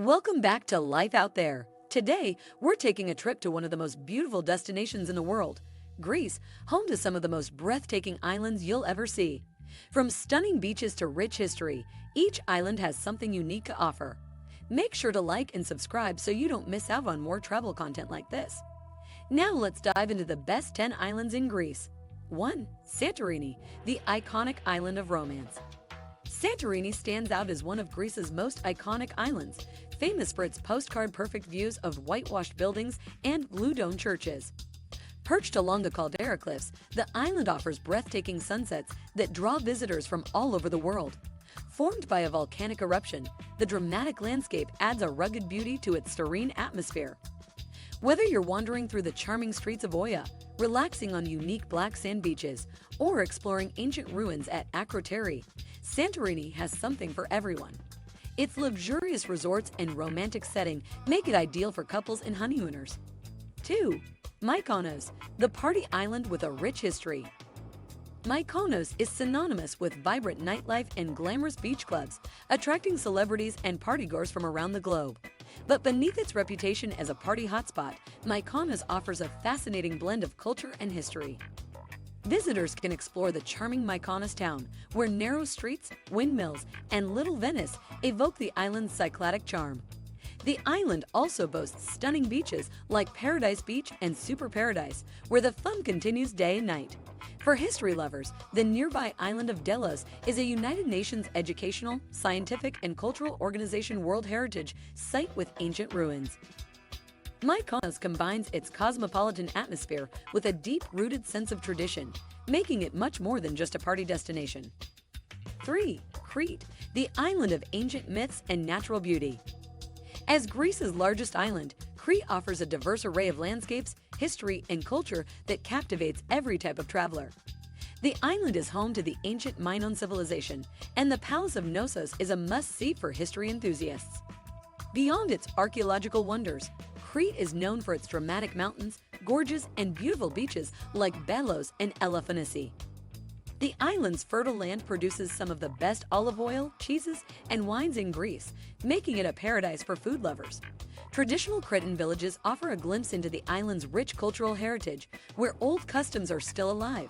Welcome back to Life Out There. Today, we're taking a trip to one of the most beautiful destinations in the world, Greece, home to some of the most breathtaking islands you'll ever see. From stunning beaches to rich history, each island has something unique to offer. Make sure to like and subscribe so you don't miss out on more travel content like this. Now let's dive into the best 10 islands in Greece. 1. Santorini, the iconic island of romance. Santorini stands out as one of Greece's most iconic islands, famous for its postcard-perfect views of whitewashed buildings and blue-dome churches. Perched along the caldera cliffs, the island offers breathtaking sunsets that draw visitors from all over the world. Formed by a volcanic eruption, the dramatic landscape adds a rugged beauty to its serene atmosphere. Whether you're wandering through the charming streets of Oia, relaxing on unique black sand beaches, or exploring ancient ruins at Akrotiri, Santorini has something for everyone. Its luxurious resorts and romantic setting make it ideal for couples and honeymooners. 2. Mykonos, the party island with a rich history. Mykonos is synonymous with vibrant nightlife and glamorous beach clubs, attracting celebrities and partygoers from around the globe. But beneath its reputation as a party hotspot, Mykonos offers a fascinating blend of culture and history. Visitors can explore the charming Mykonos town, where narrow streets, windmills, and Little Venice evoke the island's cycladic charm. The island also boasts stunning beaches like Paradise Beach and Super Paradise, where the fun continues day and night. For history lovers, the nearby island of Delos is a United Nations Educational, Scientific, and Cultural Organization World Heritage Site with ancient ruins. Mykonos combines its cosmopolitan atmosphere with a deep-rooted sense of tradition, making it much more than just a party destination. 3. Crete, the island of ancient myths and natural beauty. As Greece's largest island, Crete offers a diverse array of landscapes, history, and culture that captivates every type of traveler. The island is home to the ancient Minoan civilization, and the Palace of Knossos is a must-see for history enthusiasts. Beyond its archaeological wonders, Crete is known for its dramatic mountains, gorges, and beautiful beaches like Belos and Elafonici. The island's fertile land produces some of the best olive oil, cheeses, and wines in Greece, making it a paradise for food lovers. Traditional Cretan villages offer a glimpse into the island's rich cultural heritage, where old customs are still alive.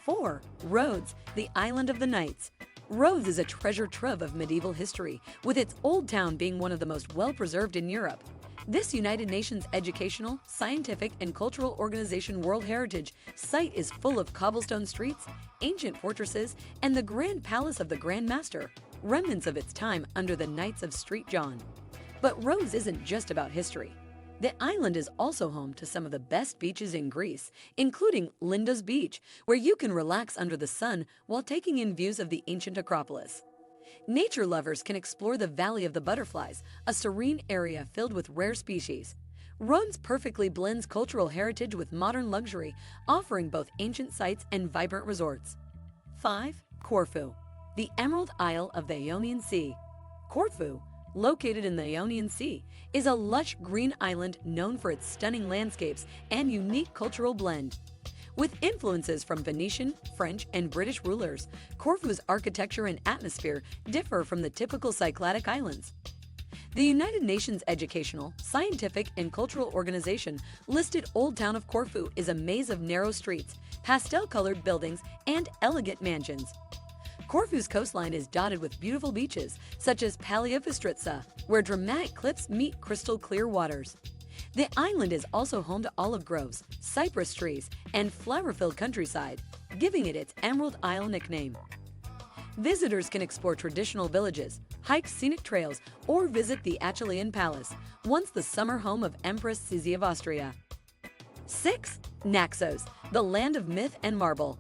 4. Rhodes, the island of the knights. Rhodes is a treasure trove of medieval history, with its old town being one of the most well-preserved in Europe. This United Nations Educational, Scientific, and Cultural Organization World Heritage Site is full of cobblestone streets, ancient fortresses, and the Grand Palace of the Grand Master, remnants of its time under the Knights of St. John. But Rhodes isn't just about history. The island is also home to some of the best beaches in Greece, including Lindos Beach, where you can relax under the sun while taking in views of the ancient Acropolis. Nature lovers can explore the Valley of the Butterflies, a serene area filled with rare species. Rhodes perfectly blends cultural heritage with modern luxury, offering both ancient sites and vibrant resorts. 5. Corfu, the Emerald Isle of the Ionian Sea. Corfu, located in the Ionian Sea, is a lush green island known for its stunning landscapes and unique cultural blend. With influences from Venetian, French, and British rulers, Corfu's architecture and atmosphere differ from the typical Cycladic islands. The United Nations Educational, Scientific, and Cultural Organization listed Old Town of Corfu as a maze of narrow streets, pastel-colored buildings, and elegant mansions. Corfu's coastline is dotted with beautiful beaches, such as Paliopistritsa, where dramatic cliffs meet crystal-clear waters. The island is also home to olive groves, cypress trees, and flower-filled countryside, giving it its Emerald Isle nickname. Visitors can explore traditional villages, hike scenic trails, or visit the Achillean Palace, once the summer home of Empress Sisi of Austria. 6. Naxos, the land of myth and marble.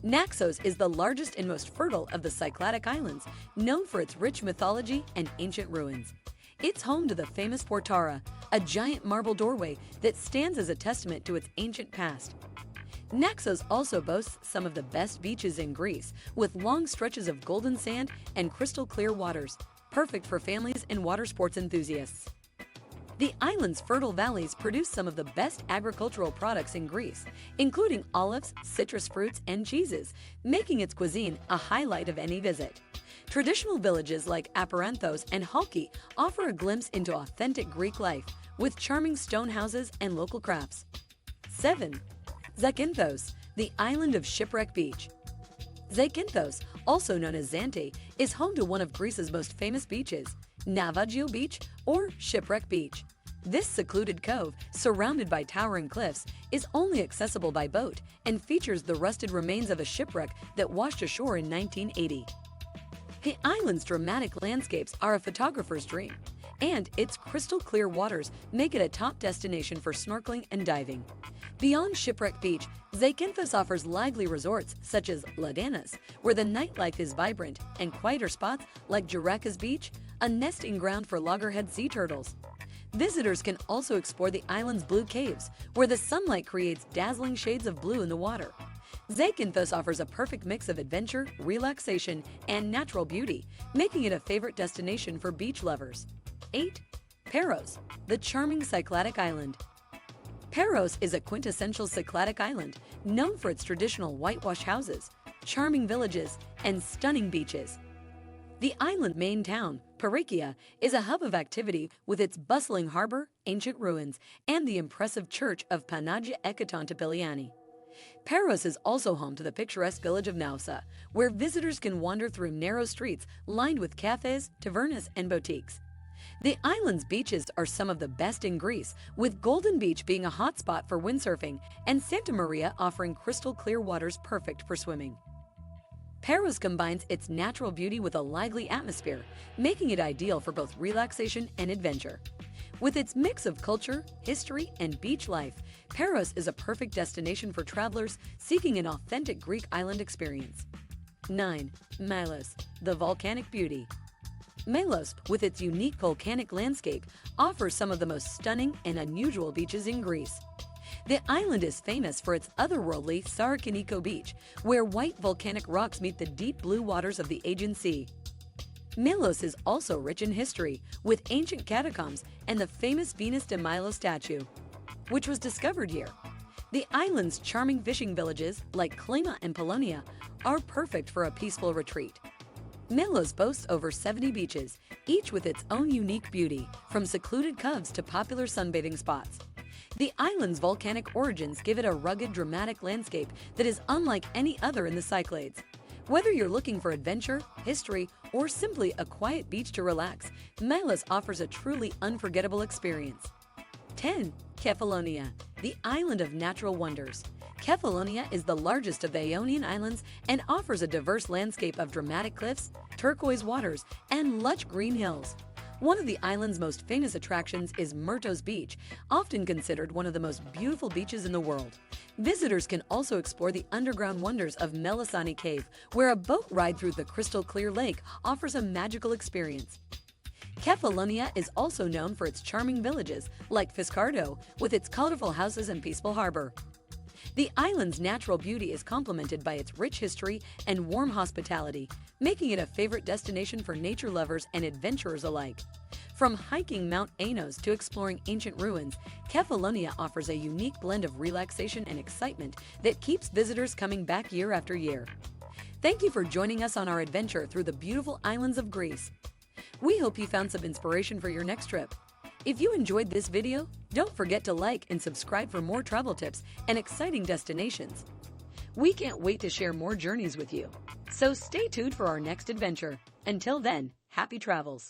Naxos is the largest and most fertile of the Cycladic islands, known for its rich mythology and ancient ruins. It's home to the famous Portara, a giant marble doorway that stands as a testament to its ancient past. Naxos also boasts some of the best beaches in Greece, with long stretches of golden sand and crystal-clear waters, perfect for families and water sports enthusiasts. The island's fertile valleys produce some of the best agricultural products in Greece, including olives, citrus fruits, and cheeses, making its cuisine a highlight of any visit. Traditional villages like Aparanthos and Halki offer a glimpse into authentic Greek life, with charming stone houses and local crafts. 7. Zakynthos, the island of Shipwreck Beach. Zakynthos, also known as Zante, is home to one of Greece's most famous beaches, Navagio Beach or Shipwreck Beach. This secluded cove, surrounded by towering cliffs, is only accessible by boat and features the rusted remains of a shipwreck that washed ashore in 1980. The island's dramatic landscapes are a photographer's dream, and its crystal-clear waters make it a top destination for snorkeling and diving. Beyond Shipwreck Beach, Zakynthos offers lively resorts such as Ladanas, where the nightlife is vibrant, and quieter spots like Giracas Beach, a nesting ground for loggerhead sea turtles. Visitors can also explore the island's blue caves, where the sunlight creates dazzling shades of blue in the water. Zakynthos offers a perfect mix of adventure, relaxation, and natural beauty, making it a favorite destination for beach lovers. 8. Paros, the charming Cycladic island. Paros is a quintessential Cycladic island, known for its traditional whitewash houses, charming villages, and stunning beaches. The island's main town, Parakia, is a hub of activity with its bustling harbor, ancient ruins, and the impressive church of Panagia Ekatontopiliani. Paros is also home to the picturesque village of Nausa, where visitors can wander through narrow streets lined with cafes, tavernas, and boutiques. The island's beaches are some of the best in Greece, with Golden Beach being a hotspot for windsurfing and Santa Maria offering crystal-clear waters perfect for swimming. Paros combines its natural beauty with a lively atmosphere, making it ideal for both relaxation and adventure. With its mix of culture, history, and beach life, Paros is a perfect destination for travelers seeking an authentic Greek island experience. 9. Milos, the volcanic beauty. Milos, with its unique volcanic landscape, offers some of the most stunning and unusual beaches in Greece. The island is famous for its otherworldly Sarakiniko Beach, where white volcanic rocks meet the deep blue waters of the Aegean Sea. Milos is also rich in history, with ancient catacombs and the famous Venus de Milo statue, which was discovered here. The island's charming fishing villages, like Klima and Polonia, are perfect for a peaceful retreat. Milos boasts over 70 beaches, each with its own unique beauty, from secluded coves to popular sunbathing spots. The island's volcanic origins give it a rugged, dramatic landscape that is unlike any other in the Cyclades. Whether you're looking for adventure, history, or simply a quiet beach to relax, Milos offers a truly unforgettable experience. 10. Kefalonia, the island of natural wonders. Kefalonia is the largest of the Ionian Islands and offers a diverse landscape of dramatic cliffs, turquoise waters, and lush green hills. One of the island's most famous attractions is Myrtos Beach, often considered one of the most beautiful beaches in the world. Visitors can also explore the underground wonders of Melisani Cave, where a boat ride through the crystal-clear lake offers a magical experience. Kefalonia is also known for its charming villages, like Fiskardo, with its colorful houses and peaceful harbor. The island's natural beauty is complemented by its rich history and warm hospitality, making it a favorite destination for nature lovers and adventurers alike. From hiking Mount Anos to exploring ancient ruins, Kefalonia offers a unique blend of relaxation and excitement that keeps visitors coming back year after year. Thank you for joining us on our adventure through the beautiful islands of Greece. We hope you found some inspiration for your next trip. If you enjoyed this video, don't forget to like and subscribe for more travel tips and exciting destinations. We can't wait to share more journeys with you. So stay tuned for our next adventure. Until then, happy travels.